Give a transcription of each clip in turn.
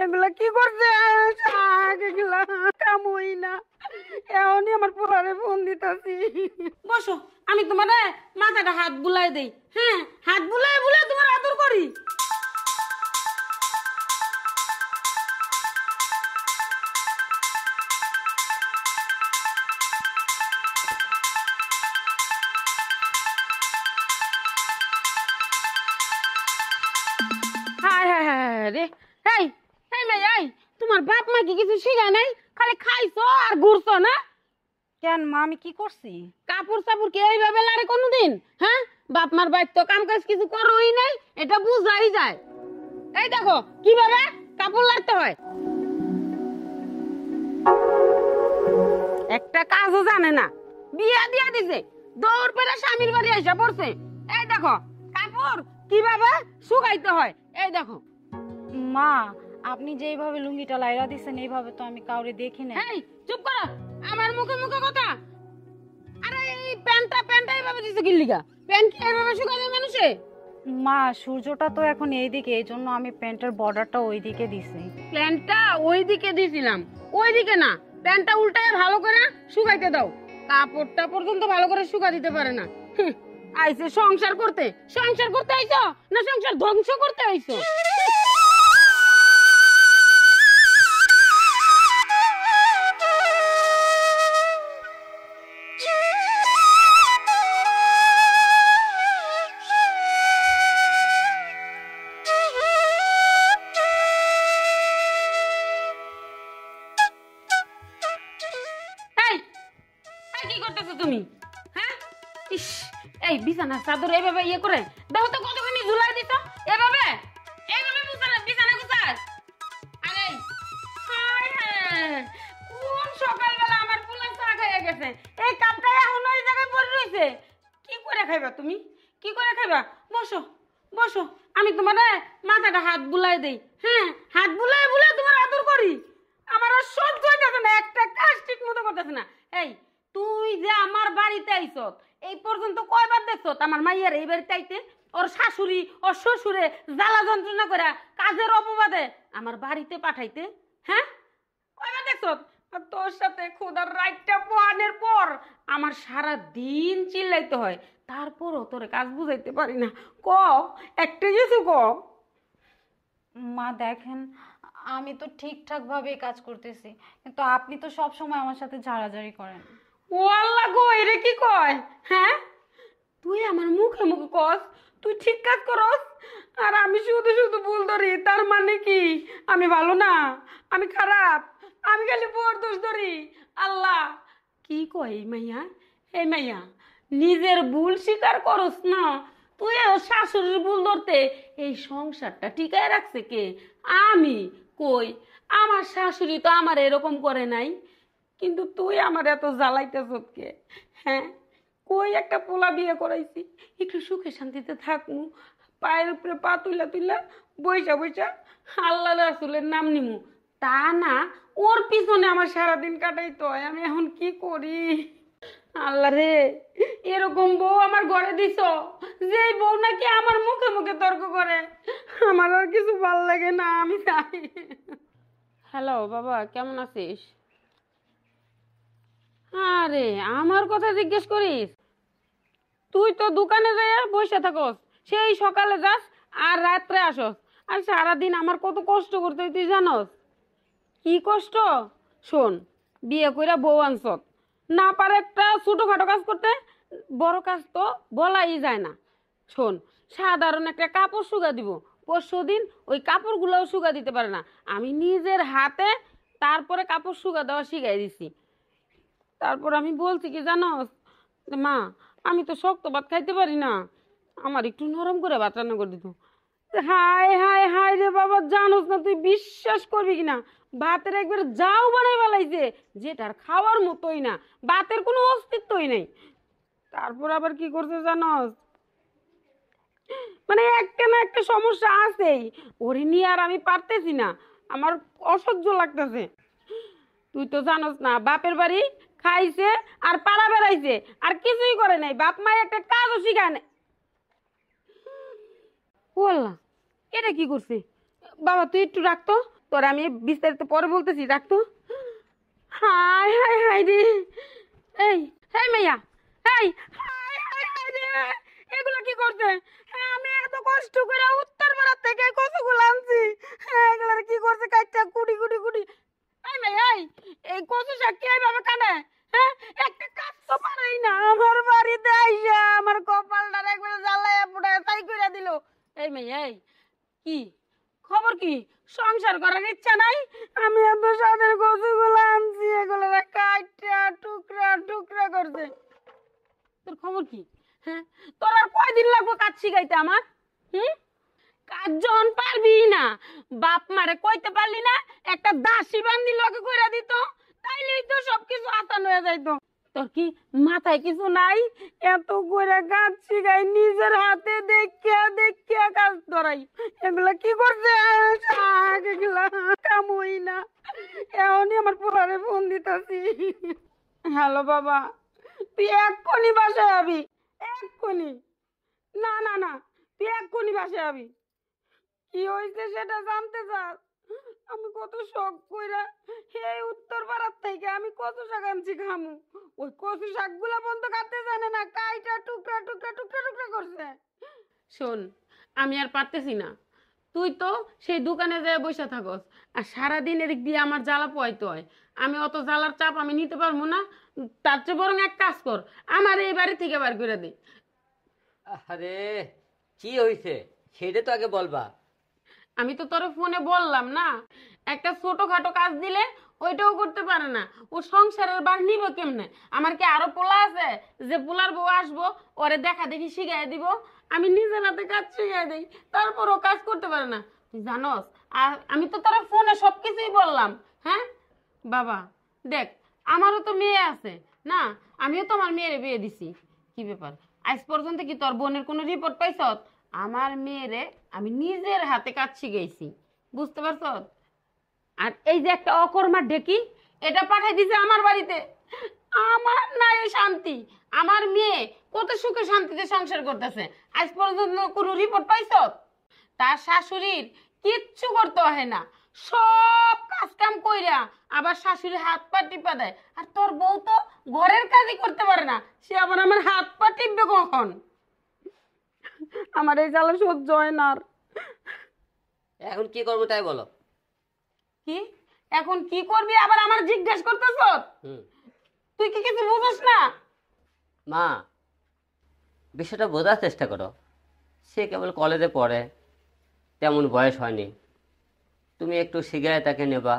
এগুলা কি করছে? শাক এগুলা কামই না। এখনই আমার পোলারে ফোন দিতাছি। বসো, আমি তোমার মাথাটা হাত বুলাই দেই। হ্যাঁ, হাত বুলাই বুলাই তোমার আদর করি। হায় হায় হায় রে। এই এই মেয়ে, এই তোমার বাপ মা কি কিছু শিখা নাই? খালি খাইছো আর ঘুরছো না? কেন মা, আমি কি করছি? কাপড় চাপড় কি এইভাবে লারে কোনোদিন? হ্যাঁ, বাপ মার বাইর তো কাম কাজ কিছু করোই নাই, এটা বুঝাই যায়। এই দেখো কিভাবে কাপড় লাড়তে হয়। একটা কাজও জানে না, বিয়া দিয়া দিছে, দৌড় পেরে স্বামীর বাড়ি এসে পড়ছে। এই দেখো কাপড় কিভাবে শুকাইতে হয়, এই দেখো। মা, আপনি যেইভাবে লুঙ্গিটা লাইরা দিছেন এইভাবে তো আমি কাউরে দেখি না। এই চুপ করো, আমার মুখে মুখে কথা। আরে এই প্যান্টটা এইভাবে দিছে কি লিগা? প্যান্ট কি এইভাবে শুকাবে মানুষে? মা, সূর্যটা তো এখন এইদিকে, এই জন্য আমি প্যান্টের বর্ডারটা ওইদিকে দিছি। প্যান্টটা ওইদিকে দিছিলাম, ওইদিকে না, প্যান্টটা উল্টায় ভালো করে শুকাইতে দাও। কাপড়টা পর্যন্ত ভালো করে শুকা দিতে পারে না। আইছে সংসার করতে, সংসার করতে আইছো না সংসার ধ্বংস করতে আইছো? এই এই কি করতেছো তুমি? হ্যাঁ, ইস, এই বিছানার চাদর এইভাবে ইয়ে করে দেখো তো কতখানি ঝুলাই দিছ। এভাবে এইভাবে বিছানা গুছাস? আরে হায় হায়, কোন সকালবেলা আমার পোলা চা খাইয়া গেছে, এই কাপটা এখনো এই জায়গায় পড়ে রইছে। কি করে খাইবা তুমি? কি করে খাইবা? বসো বসো, আমি তোমার মাথাটা হাত বুলাই দেই। হ্যাঁ, হাত বুলাই বুলাই তোমার আদর করি। আমার আর সহ্য হইতেছে না, একটা কাজ ঠিক মতো করতেছে না। এই তুই যে আমার বাড়িতে আইছত, এই পর্যন্ত কয়বার দেখছত আমার মাইয়ার এই বাড়িতে আইতে? ওর শাশুড়ি ওর শ্বশুরে জ্বালা যন্ত্রণা করে কাজের অপবাদে আমার বাড়িতে পাঠাইতে? হ্যাঁ, কয়বার দেখছত? আর তোর সাথে খোদার রাইটটা পোয়ানের পর আমার সারা দিন চিল্লাইতে হয়, তারপরও তোরে কাজ বুঝাইতে পারি না। ক একটা কিছু ক। মা দেখেন, আমি তো ঠিকঠাক ভাবে কাজ করতেছি, কিন্তু আপনি তো সব সময় আমার সাথে ঝাড়াঝাড়ি করেন। ও আল্লাহ গো, এরে কি কয়? হ্যাঁ, তুই আমার মুখে মুখে কস তুই ঠিক কাজ করস, আর আমি শুধু শুধু ভুল ধরি। তার মানে কি আমি ভালো না, আমি খারাপ, আমি খালি বউর দোষ ধরি? আল্লাহ কি কয় এই মাইয়া? এই মাইয়া নিজের ভুল স্বীকার করস না, তুই শাশুড়ির ভুল ধরতে এই সংসারটা টিকায় রাখছে কে? আমি কই, আমার শাশুড়ি তো আমার এরকম করে নাই, কিন্তু তুই আমার এত জ্বালাইতেছ কে? হ্যাঁ, কই একটা পোলা বিয়ে করাইছি, একটু সুখে শান্তিতে থাকমু, পায়ের উপরে পা তুইলা তুইলা বইসা বইসা আল্লাহ রাসূলের নাম নিমু, তা না ওর পিছনে আমার সারাদিন কাটাইতে হয়। আমি এখন কি করি? আল্লাহ রে, এরকম বউ আমার ঘরে দিছ, যেই বউ নাকি আমার মুখে মুখে তর্ক করে। আমার আর কিছু ভাল লাগে না, আমি চাই। হ্যালো বাবা, কেমন আছিস? আরে আমার কথা জিজ্ঞেস করিস? তুই তো দোকানে যাইয়া বসে থাকস, সেই সকালে যাস আর রাত্রে আসস, আর সারাদিন আমার কত কষ্ট করতে হয় তুই জানস? কি কষ্ট? শোন, বিয়ে কইরা বউ আনছত, না পারে একটা ছোটখাটো কাজ করতে, বড় কাজ তো বলাই যায় না। শোন, সাধারণ একটা কাপড় শুকা দিব, পরশুদিন ওই কাপড়গুলোও শুকা দিতে পারে না, আমি নিজের হাতে তারপরে কাপড় শুকা দেওয়া শিখাই দিছি। তারপর আমি বলছি কি জানোস, মা আমি তো শক্ত ভাত খাইতে পারি না, আমার একটু নরম করে ভাত রান্না করে দিত। হায় হায় হায় রে বাবা, জানোস না, তুই বিশ্বাস করবি কিনা, ভাতের একবার যাও বানাই ফেলাইছে, যেটার খাওয়ার মতোই না, ভাতের কোনো অস্তিত্বই নেই। তারপর আবার কি করছে জানোস, মানে একটা না একটা সমস্যা আছেই, ওরে নিয়ে আর আমি পারতেছি না, আমার অসহ্য লাগতেছে। তুই তো জানোস না, বাপের বাড়ি খাইছে আর পাড়া বেড়াইছে, আর কিছুই করে নাই, বাপ মাই একটা কাজও শিখায় নাই। বললা এটা কি করছে? বাবা তুই একটু রাখতো, তোর আমি বিস্তারিত পরে বলতেছি, রাখতো। হাই হাই হাই রে, এই এই মাইয়া, এই হাই হাই হাই রে, এগুলো কি করছে? হ্যাঁ, আমি এত কষ্ট করে উত্তরপাড়া থেকে কচুগুলো আনছি, হ্যাঁ এগুলো কি করছে? কাটটা কুটি কুটি কুটি। এই মাইয়া, এই কচু শাক কি এইভাবে কাটে? হ্যাঁ, একটা কাজ তো পারেই না। আমার বাড়িতে আইসা আমার কপালটা একবারে জ্বালায়া পোড়ায় তাই কইরা দিল। এই মাইয়া, এই কি খবর? কি সংসার করার ইচ্ছা নাই? আমি এত সাদের কচুগুলো আনছি, এগুলো কাইটা টুকরা টুকরা করছে। তোর খবর কি? হ্যাঁ, তোর আর কয়দিন লাগবো কাজ শিখাইতে আমার? হুম, কাজ যখন পারবি না, বাপ মারে কইতে পারলি না, একটা দাসী বান্দি লগে কইরা দিত, তাইলেই তো সবকিছু আসান হয়ে যাইতো। তোর কি মাথায় কিছু নাই? এত করে কাজ শিখাই, নিজের হাতে দেখিয়া দেখিয়া কাজ ধরাই, এগুলা কি করছে? শাক এগুলা কামই না। এখনই আমার পোলারে ফোন দিতেছি। হ্যালো বাবা, তুই এক্ষুনি বাসায় আবি, এক্ষুনি। না না না, তুই এক্ষুনি বাসায় আবি। কি হয়েছে সেটা জানতে চাস? আমি কত শখ কইরা এই উত্তর পাড়ার থেকে আমি কত শাক আনছি খামু, ওই কচু শাকগুলা বন্ধ কাটতে জানে না, কাইটা টুকরা টুকরা টুকরা টুকরা করছে। শোন, আমি আর পারতেছি না। তুই তো সেই দোকানে যেয়ে বসে থাকস, আর সারাদিন এদিক দিয়ে আমার জ্বালা পোয়াইতে হয়। আমি অত জ্বালার চাপ আমি নিতে পারবো না। তার চেয়ে বরং এক কাজ কর, আমার এই বাড়ি থেকে বার করে দে। আরে কি হয়েছে সেটা তো আগে বলবা। আমি তো তোর ফোনে বললাম না, একটা ছোটখাটো কাজ দিলে ওইটাও করতে পারে না। ও সংসারের বার নিব কেমনে? আমার কি আরো পোলা আছে যে পোলার বউ আসবো ওরে দেখা দেখি শিখাই দিব? আমি নিজের হাতে কাজ শিখাই দিই, তারপরও কাজ করতে পারে না। তুই জানস, আর আমি তো তোর ফোনে সবকিছুই বললাম। হ্যাঁ বাবা, দেখ আমারও তো মেয়ে আছে না, আমিও তো আমার মেয়ের বিয়ে দিছি। কি ব্যাপার, আজ পর্যন্ত কি তোর বোনের কোনো রিপোর্ট পাইছ? আমার মেয়েরে আমি নিজের হাতে কাজ শিখাইছি, বুঝতে পারছ? আর এই যে একটা অকর্মা ঢেকি, এটা পাঠাই দিছে আমার বাড়িতে। আমার নাই শান্তি, আমার মেয়ে কত সুখে শান্তিতে সংসার করতেছে, আজ পর্যন্ত কোনো রিপোর্ট পাইছ? তার শাশুড়ির কিচ্ছু করতে হয় না, সব কাজ কাম কইরা আবার শাশুড়ি হাত পা টিপা দেয়। আর তোর বউ তো ঘরের কাজই করতে পারে না, সে আবার আমার হাত পা টিপবে কখন? আমার এই জ্বালা সহ্য হয় না আর। এখন কি করবো তাই বলো। কি এখন কি করবি আবার আমার জিজ্ঞেস করতেছ? তুই কি কিছু বুঝছ না? মা, বিষয়টা বোঝার চেষ্টা করো। সে কেবল কলেজে পড়ে, তেমন বয়স হয়নি। তুমি একটু শিখায় তাকে নেবা,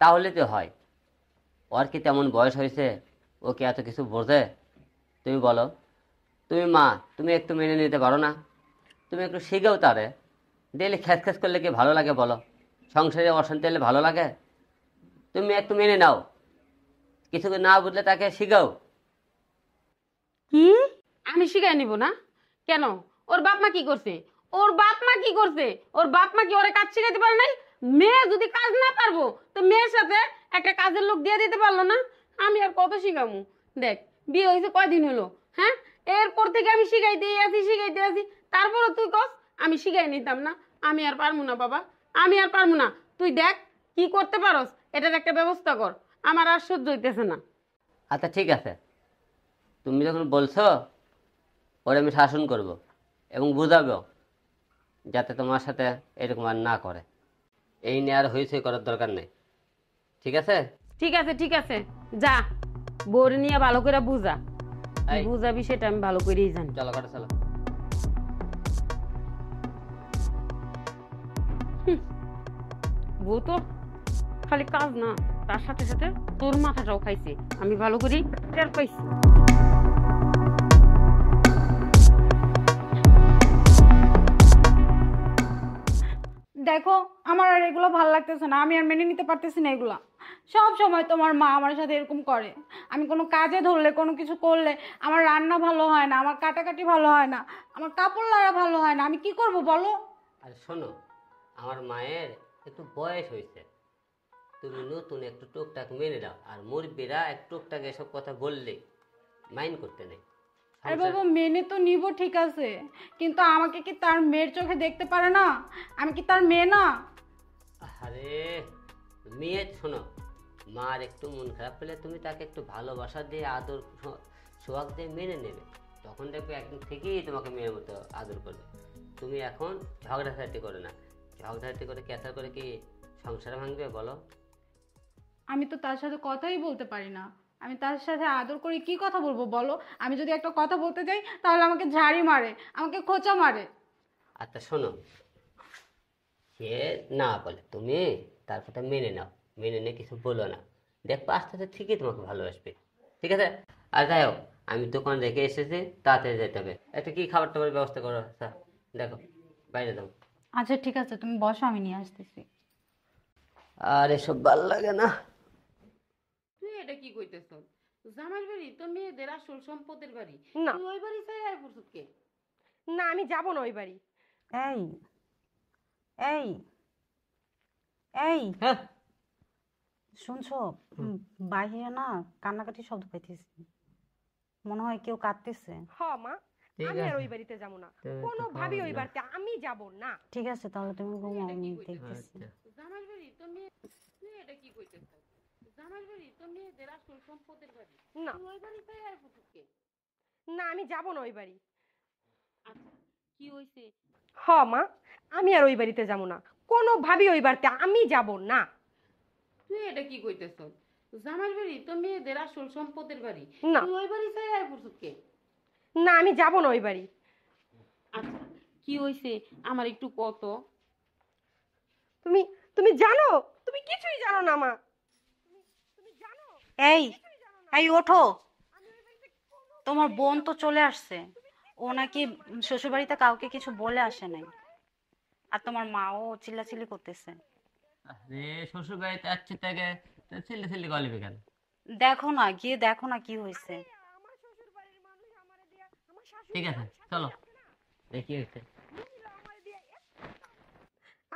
তাহলে তো হয়। ওর কি তেমন বয়স হয়েছে? ও কি এত কিছু বোঝে? তুমি বলো। তুমি মা, তুমি একটু মেনে নিতে পারো না? তুমি একটু শিখেও তারে। ডেলি খ্যাস খ্যাস করলে কি ভালো লাগে বলো? সংসারে অশান্তি হলে ভালো লাগে? তুমি একটু মেনে নাও, কিছু না বুঝলে তাকে শিখাও। কি আমি শিখাই নিব না? কেন? ওর বাপ মা কি করছে? ওর বাপ মা কি করছে? ওর বাপ মা কি ওরে কাজ শিখাইতে পারে নাই? মেয়ে যদি কাজ না পারবো তো মেয়ের সাথে একটা কাজের লোক দিয়ে দিতে পারলো না? আমি আর কত শিখামু? দেখ, বিয়ে হয়েছে কয়দিন হলো? হ্যাঁ, এরপর থেকে আমি শিখাইতে আছি, তারপরও তুই কস আমি শিখাই নিতাম না। আমি আর পারবো না বাবা, আমি আর পারবো না। তুই দেখ কি করতে পারস, এটার একটা ব্যবস্থা কর, আমার আর সহ্য হইতেছে না। আচ্ছা ঠিক আছে, তুমি যখন বলছো ওরে আমি শাসন করব এবং বুঝাবো যাতে তোমার সাথে এরকম আর না করে। এই নিয়ে আর হয়েছে করার দরকার নেই, ঠিক আছে? ঠিক আছে ঠিক আছে, যা বোর নিয়ে ভালো করে বুঝা। এই, বুঝাবি সেটা আমি ভালো করেই জানি। চলো ঘরে চলো। বউ তো খালি কাজ না, তার সাথে সাথে তোর মাথাটাও খাইছে, আমি ভালো করেই টের পাইছি। দেখো, আমার আর এগুলো ভালো লাগতেছে না, আমি আর মেনে নিতে পারতেছি না এগুলা। সব সময় তোমার মা আমার সাথে এরকম করে। আমি কোনো কাজে ধরলে, কোনো কিছু করলে আমার রান্না ভালো হয় না, আমার কাটাকাটি ভালো হয় না, আমার কাপড় লাড়া ভালো হয় না। আমি কি করব বলো? আর শোনো, আমার মায়ের একটু বয়স হয়েছে, তুমি নতুন একটু টুকটাক মেনে দাও। আর মুরব্বীরা একটু টুকটাক এসব কথা বললে মাইন্ড করতে নেই। আরে বাবা, মেনে তো নিব ঠিক আছে, কিন্তু আমাকে কি তার মেয়ের চোখে দেখতে পারে না? আমি কি তার মেয়ে না? আরে মেয়ে শোনো, মার একটু মন খারাপ পেলে তুমি তাকে একটু ভালোবাসা দিয়ে আদর সোহাগ দিয়ে মেনে নেবে, তখন দেখবে একদিন থেকেই তোমাকে মেয়ের মতো আদর করবে। তুমি এখন ঝগড়াঝাটি করো না, ঝগড়াঝাটি করে ক্যাসার করে কি সংসার ভাঙবে বলো? আমি তো তার সাথে কথাই বলতে পারি না। আমি তার সাথে আদর করে কি কথা বলবো বলো? আমি যদি একটা কথা বলতে যাই তাহলে আমাকে ঝাড়ি মারে, আমাকে খোঁচা মারে। আচ্ছা শোনো, সে না বলে তুমি তার কথা মেনে নাও, মেনে নিয়ে কিছু বলো না, দেখবো আস্তে আস্তে ঠিকই তোমাকে ভালোবাসবে। ঠিক আছে? আর যাই হোক, আমি দোকান রেখে এসেছি, তাড়াতাড়ি যেতে হবে। একটা কি খাবার টাবার ব্যবস্থা করো, আচ্ছা দেখো, বাইরে দাও। আচ্ছা ঠিক আছে, তুমি বসো, আমি নিয়ে আসতেছি। আর এসব ভাল লাগে না। তুই এটা কি কইতেছ? জামাইর বাড়ি তোর মেয়েদের আসল সম্পদের বাড়ি, না। তুই ওই বাড়ি চাই আর পড়ছস কে? না, আমি যাব না ওই বাড়ি। এই এই এই হ্যাঁ, শুনছো? বাইরে না কান্নাকাটি শব্দ পাইতেছি, মনে হয় কেউ কাঁদতেছে। হ মা, ঠিক আমি আর আছে। ওই বাড়িতে যাব না, তুমি একটু কোনোভাবেই খাওয়াও ওই না। বাড়িতে আমি যাব না। ঠিক আছে তাহলে তুমি ঘুমাও, আমি দেখতেছি। আচ্ছা। জামাইর বাড়ি তোর মেয়ে, তুই এটা কি কইতেছ? জামাইর বাড়ি তোর মেয়েদের আসল সম্পদের বাড়ি, না। তুই ওই বাড়ি চাই আর পড়ছস কে? না, আমি যাব না ওই বাড়ি। আচ্ছা কি হইছে? হ মা, আমি আর ওই বাড়িতে যাব না, কোনোভাবেই ওই বাড়িতে আমি যাব না। তুই এটা কি কইতেছ? জামাইর বাড়ি তোর মেয়েদের আসল সম্পদের বাড়ি, না। তুই ওই বাড়ি চাই আর পড়ছস কে? না, আমি যাব না ওই বাড়ি। আচ্ছা কি হইছে আমার একটু কত। তুমি তুমি জানো, তুমি কিছুই জানো না মা। তুমি জানো এই এই ওঠো, তোমার বোন তো চলে আসছে। ও নাকি শ্বশুরবাড়িতে কাউকে কিছু বলে আসে নাই, আর তোমার মাও চিল্লাচিল্লি করতেছে। আরে শ্বশুর বাড়িতে আসছে তাকে ছেলে ছেলে গলিবে কেন? দেখো না, গিয়ে দেখো না কি হয়েছে। আমার শ্বশুর বাড়ির মানুষ আমারে দিয়া, আমার শাশুড়ি ঠিক আছে চলো, দেখি হয়েছে।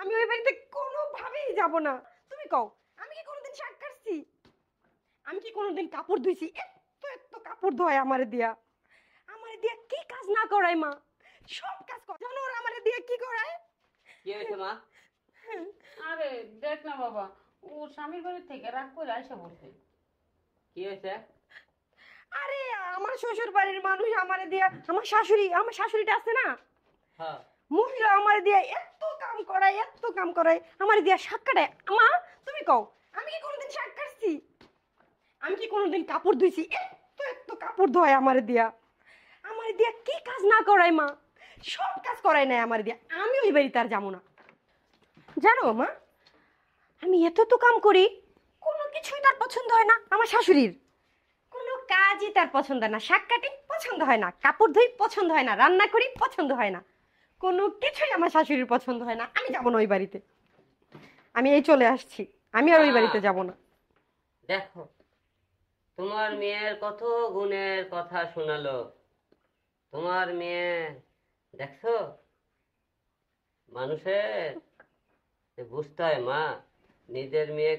আমি ওই বাড়িতে কোনোভাবেই যাব না। তুমি কও, আমি কি কোনোদিন শাক কাটছি? আমি কি কোনোদিন কাপড় ধুইছি? এত এত কাপড় ধোয় আমারে দিয়া। আমারে দিয়া কি কাজ না করায় মা? সব কাজ করে। জানো ওরা আমারে দিয়া কি করায়? কি হয়েছে মা? আরে দেখ না বাবা, ও স্বামীর বাড়ি থেকে রাগ করে আইসা বলছে। কি হয়েছে? আরে আমার শ্বশুর বাড়ির মানুষ আমারে দিয়া, আমার শাশুড়িটা আছে না, হ্যাঁ। মহিলা আমারে দিয়া এত কাম করায় আমারে দিয়া শাক কাটায়। মা তুমি কও, আমি কি কোনোদিন শাক কাটছি? আমি কি কোনোদিন কাপড় ধুইছি? এত এত কাপড় ধোয় আমারে দিয়া। আমারে দিয়া কি কাজ না করায় মা? সব কাজ করায় নাই আমারে দিয়া। আমি ওই বাড়িতে আর যাবো না। জানো মা, আমি এত তো কাম করি, কোনো কিছুই তার পছন্দ হয় না আমার শাশুড়ির। কোনো কাজই তার পছন্দ হয় না। শাক কাটি পছন্দ হয় না, কাপড় ধুই পছন্দ হয় না, রান্না করি পছন্দ হয় না, কোনো কিছুই আমার শাশুড়ির পছন্দ হয় না। আমি যাবো না ওই বাড়িতে। আমি এই চলে আসছি, আমি আর ওই বাড়িতে যাব না। দেখো, তোমার মেয়ের কত গুণের কথা শোনালো। তোমার মেয়ে দেখছো, মানুষের বুঝতে হয় মা, নিজের মেয়ে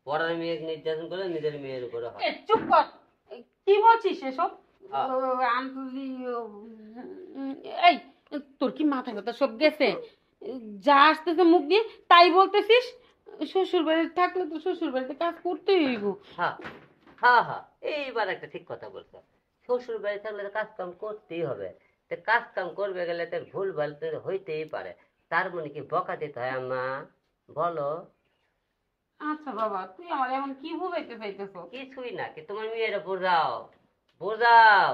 পড়ার মেয়ে নির্যাতন করে নিজের মেয়ের উপরে হয়। চুপ কর, কি বলছিস এসব? হ্যাঁ। এই তোর কি মাথা কথা সব গেছে? যা আসতেছে মুখ দিয়ে তাই বলতেছিস? শ্বশুর বাড়িতে থাকলে তো শ্বশুর বাড়িতে কাজ করতেই হইব। হ্যাঁ হ্যাঁ হ্যাঁ, এইবার একটা ঠিক কথা বলছো। শ্বশুর বাড়ি থাকলে তো কাজ কাম করতেই হবে। তো কাজ কাম করবে গেলে তার ভুল ভাল তো হইতেই পারে। তার মনে কি বকা দিতে হয় আম্মা বলো? আচ্ছা বাবা, তুই আমার এমন কি বুঝাইতে চাইতেছ? কিছুই না, কি তোমার মেয়েরা বোঝাও, বোঝাও,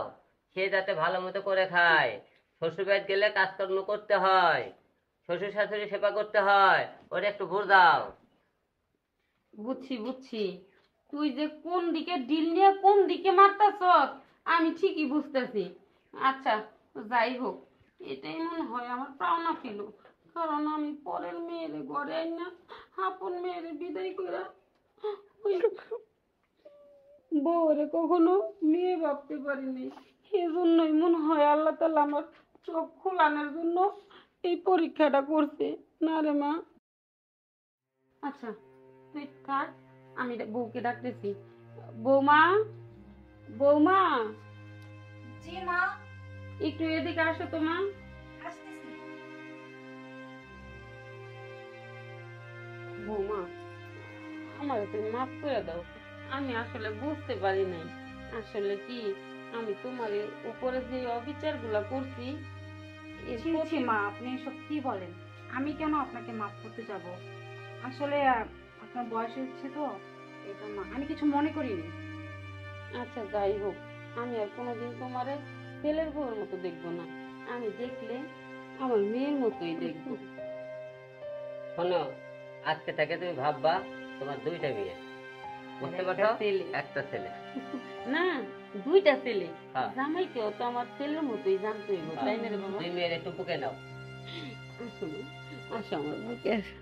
সে যাতে ভালো মতো করে খায়। শ্বশুর বাড়ি গেলে কাজকর্ম করতে হয়, শ্বশুর শাশুড়ি সেবা করতে হয়, ওরা একটু বোঝাও। বুঝছি বুঝছি, তুই যে কোন দিকে ডিল নিয়ে কোন দিকে মারতাছ আমি ঠিকই বুঝতেছি। আচ্ছা যাই হোক, এটাই মনে হয় আমার পাওনা ছিল, কারণ আমি পরের মেয়েরে ঘরে আই না আপন মেয়েরে বিদায় করে বউরে কখনো মেয়ে ভাবতে পারিনি। এজন্যই মনে হয় আল্লাহ তাআলা আমার চোখ খোলানোর জন্য এই পরীক্ষাটা করছে। না রে মা। আচ্ছা তুই থাক, আমি বউকে ডাকতেছি। বৌমা, বৌমা, জি মা, একটু এদিকে আসো তো মা। আসতেছি। বৌমা, আমার তুমি মাফ করে দাও। আমি আসলে বুঝতে পারি নাই আসলে কি আমি তোমার উপরে যে অবিচারগুলা করছি এর ছি ছি মা, আপনি এসব কি বলেন? আমি কেন আপনাকে মাফ করতে যাব? আসলে আপনার বয়স হচ্ছে তো, এটা না, আমি কিছু মনে করিনি। আচ্ছা যাই হোক, আমি আর কোনোদিন তোমারে ছেলের বউয়ের মতো দেখবো না, আমি দেখলে আমার মেয়ের মতোই দেখবো। শোনো, আজকে থেকে তুমি ভাববা তোমার দুইটা মেয়ে, বুঝতে একটা পারছো? ছেলে। একটা ছেলে। না, দুইটা ছেলে। হ্যাঁ। জামাইকেও তো আমার ছেলের মতোই জানতে হইব, তাই না রে বাবা? দুই মেয়ের একটু বুকে নাও। আসো না, আসো আমার বুকে আসো।